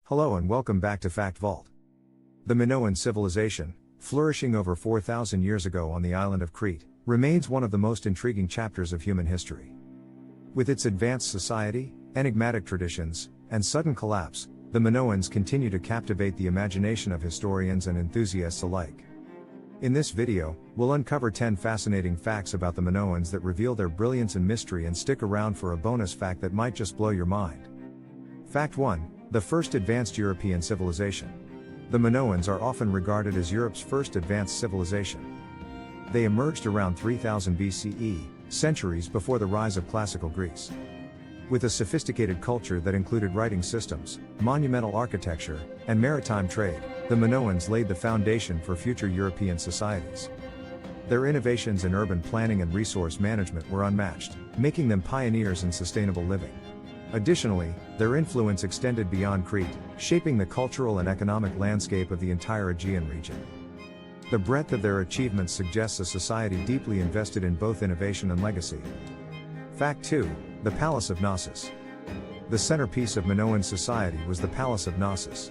Hello and welcome back to Fact Vault. The Minoan civilization, flourishing over 4,000 years ago on the island of Crete, remains one of the most intriguing chapters of human history. With its advanced society, enigmatic traditions, and sudden collapse, the Minoans continue to captivate the imagination of historians and enthusiasts alike. In this video, we'll uncover 10 fascinating facts about the Minoans that reveal their brilliance and mystery, and stick around for a bonus fact that might just blow your mind. Fact 1. The first advanced European civilization. The Minoans are often regarded as Europe's first advanced civilization. They emerged around 3000 BCE, centuries before the rise of classical Greece. With a sophisticated culture that included writing systems, monumental architecture, and maritime trade, the Minoans laid the foundation for future European societies. Their innovations in urban planning and resource management were unmatched, making them pioneers in sustainable living. Additionally, their influence extended beyond Crete, shaping the cultural and economic landscape of the entire Aegean region. The breadth of their achievements suggests a society deeply invested in both innovation and legacy. Fact 2. The Palace of Knossos. The centerpiece of Minoan society was the Palace of Knossos.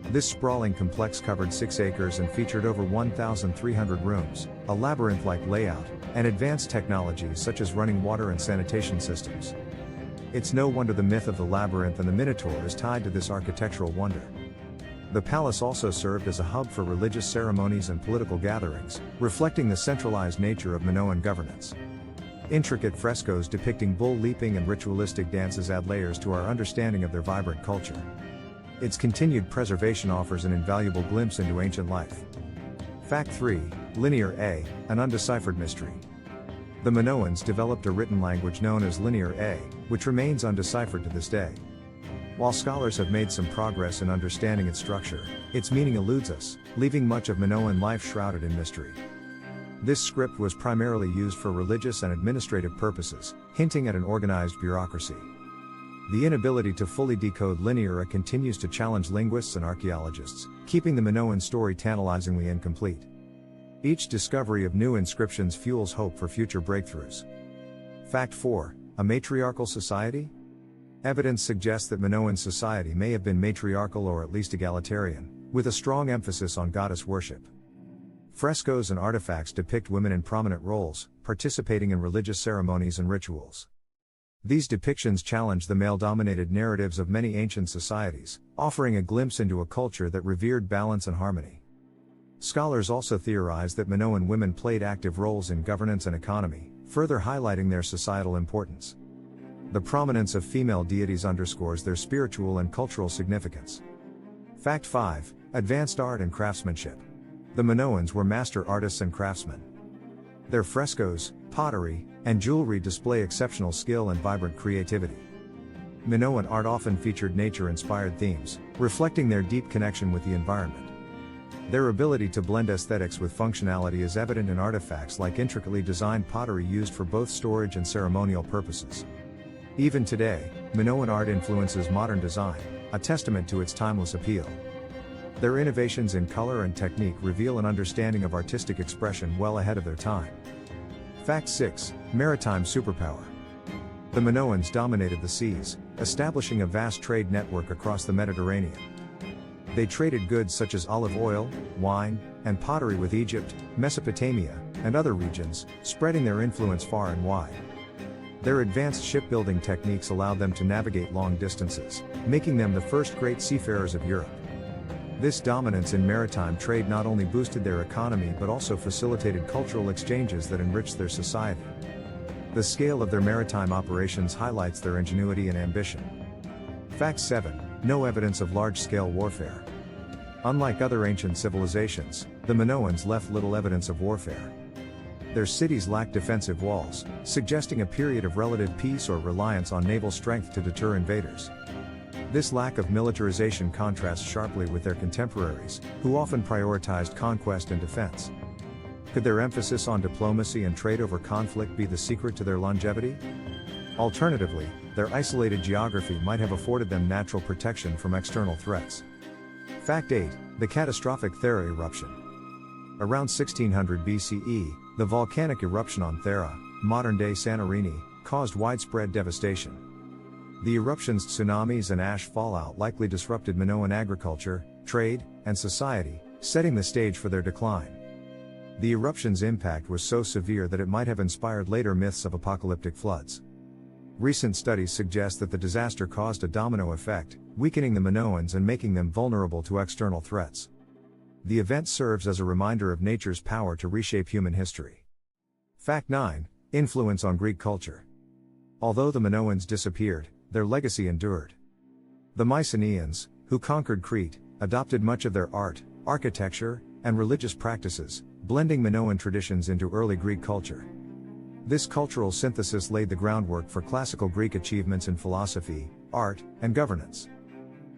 This sprawling complex covered 6 acres and featured over 1,300 rooms, a labyrinth-like layout, and advanced technologies such as running water and sanitation systems. It's no wonder the myth of the labyrinth and the Minotaur is tied to this architectural wonder. The palace also served as a hub for religious ceremonies and political gatherings, reflecting the centralized nature of Minoan governance. Intricate frescoes depicting bull leaping and ritualistic dances add layers to our understanding of their vibrant culture. Its continued preservation offers an invaluable glimpse into ancient life. Fact 3. Linear A, an undeciphered mystery. The Minoans developed a written language known as Linear A, which remains undeciphered to this day. While scholars have made some progress in understanding its structure, its meaning eludes us, leaving much of Minoan life shrouded in mystery. This script was primarily used for religious and administrative purposes, hinting at an organized bureaucracy. The inability to fully decode Linear A continues to challenge linguists and archaeologists, keeping the Minoan story tantalizingly incomplete. Each discovery of new inscriptions fuels hope for future breakthroughs. Fact 4. A matriarchal society? Evidence suggests that Minoan society may have been matriarchal or at least egalitarian, with a strong emphasis on goddess worship. Frescoes and artifacts depict women in prominent roles, participating in religious ceremonies and rituals. These depictions challenge the male-dominated narratives of many ancient societies, offering a glimpse into a culture that revered balance and harmony. Scholars also theorize that Minoan women played active roles in governance and economy, further highlighting their societal importance. The prominence of female deities underscores their spiritual and cultural significance. Fact 5. Advanced art and craftsmanship. The Minoans were master artists and craftsmen. Their frescoes, pottery, and jewelry display exceptional skill and vibrant creativity. Minoan art often featured nature-inspired themes, reflecting their deep connection with the environment. Their ability to blend aesthetics with functionality is evident in artifacts like intricately designed pottery used for both storage and ceremonial purposes. Even today, Minoan art influences modern design, a testament to its timeless appeal. Their innovations in color and technique reveal an understanding of artistic expression well ahead of their time. Fact 6. Maritime superpower. The Minoans dominated the seas, establishing a vast trade network across the Mediterranean. They traded goods such as olive oil, wine, and pottery with Egypt, Mesopotamia, and other regions, spreading their influence far and wide. Their advanced shipbuilding techniques allowed them to navigate long distances, making them the first great seafarers of Europe. This dominance in maritime trade not only boosted their economy but also facilitated cultural exchanges that enriched their society. The scale of their maritime operations highlights their ingenuity and ambition. Fact 7. No evidence of large-scale warfare. Unlike other ancient civilizations, the Minoans left little evidence of warfare. Their cities lacked defensive walls, suggesting a period of relative peace or reliance on naval strength to deter invaders. This lack of militarization contrasts sharply with their contemporaries, who often prioritized conquest and defense. Could their emphasis on diplomacy and trade over conflict be the secret to their longevity? Alternatively, their isolated geography might have afforded them natural protection from external threats. Fact 8. The catastrophic Thera eruption. Around 1600 BCE, the volcanic eruption on Thera, modern-day Santorini, caused widespread devastation. The eruptions, tsunamis, and ash fallout likely disrupted Minoan agriculture, trade, and society, setting the stage for their decline. The eruption's impact was so severe that it might have inspired later myths of apocalyptic floods. Recent studies suggest that the disaster caused a domino effect, weakening the Minoans and making them vulnerable to external threats. The event serves as a reminder of nature's power to reshape human history. Fact 9. Influence on Greek culture. Although the Minoans disappeared, their legacy endured. The Mycenaeans, who conquered Crete, adopted much of their art, architecture, and religious practices, blending Minoan traditions into early Greek culture. This cultural synthesis laid the groundwork for classical Greek achievements in philosophy, art, and governance.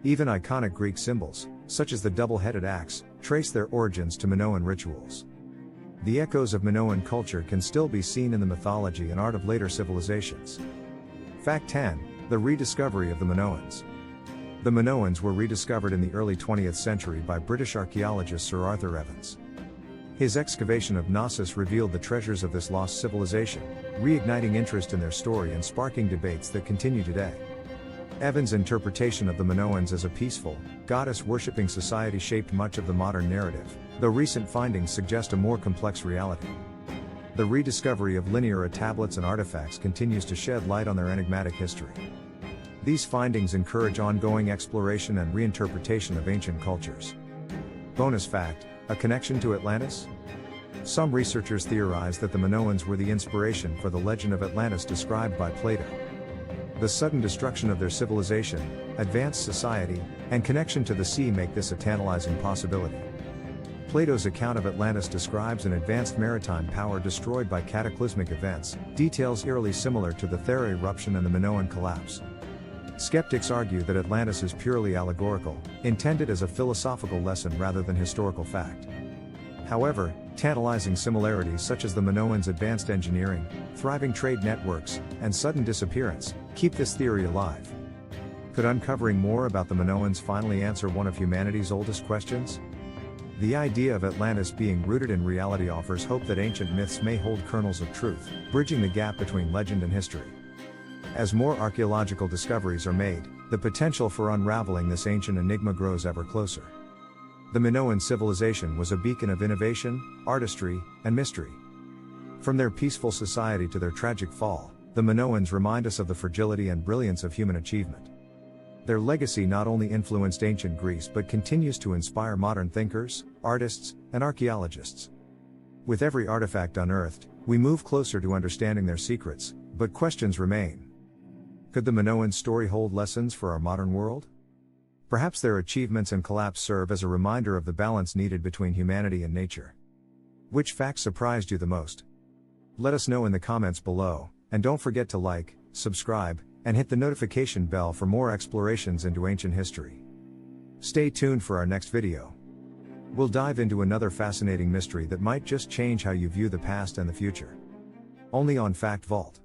Even iconic Greek symbols, such as the double-headed axe, trace their origins to Minoan rituals. The echoes of Minoan culture can still be seen in the mythology and art of later civilizations. Fact 10. The rediscovery of the Minoans. The Minoans were rediscovered in the early 20th century by British archaeologist Sir Arthur Evans. His excavation of Knossos revealed the treasures of this lost civilization, reigniting interest in their story and sparking debates that continue today. Evans' interpretation of the Minoans as a peaceful, goddess-worshipping society shaped much of the modern narrative, though recent findings suggest a more complex reality. The rediscovery of linear tablets and artifacts continues to shed light on their enigmatic history. These findings encourage ongoing exploration and reinterpretation of ancient cultures. Bonus fact: a connection to Atlantis? Some researchers theorize that the Minoans were the inspiration for the legend of Atlantis described by Plato. The sudden destruction of their civilization, advanced society, and connection to the sea make this a tantalizing possibility. Plato's account of Atlantis describes an advanced maritime power destroyed by cataclysmic events, details eerily similar to the Thera eruption and the Minoan collapse. Skeptics argue that Atlantis is purely allegorical, intended as a philosophical lesson rather than historical fact. However, tantalizing similarities such as the Minoans' advanced engineering, thriving trade networks, and sudden disappearance, keep this theory alive. Could uncovering more about the Minoans finally answer one of humanity's oldest questions? The idea of Atlantis being rooted in reality offers hope that ancient myths may hold kernels of truth, bridging the gap between legend and history. As more archaeological discoveries are made, the potential for unraveling this ancient enigma grows ever closer. The Minoan civilization was a beacon of innovation, artistry, and mystery. From their peaceful society to their tragic fall, the Minoans remind us of the fragility and brilliance of human achievement. Their legacy not only influenced ancient Greece but continues to inspire modern thinkers, artists, and archaeologists. With every artifact unearthed, we move closer to understanding their secrets, but questions remain. Could the Minoan story hold lessons for our modern world? Perhaps their achievements and collapse serve as a reminder of the balance needed between humanity and nature. Which facts surprised you the most? Let us know in the comments below, and don't forget to like, subscribe, and hit the notification bell for more explorations into ancient history. Stay tuned for our next video. We'll dive into another fascinating mystery that might just change how you view the past and the future. Only on Fact Vault.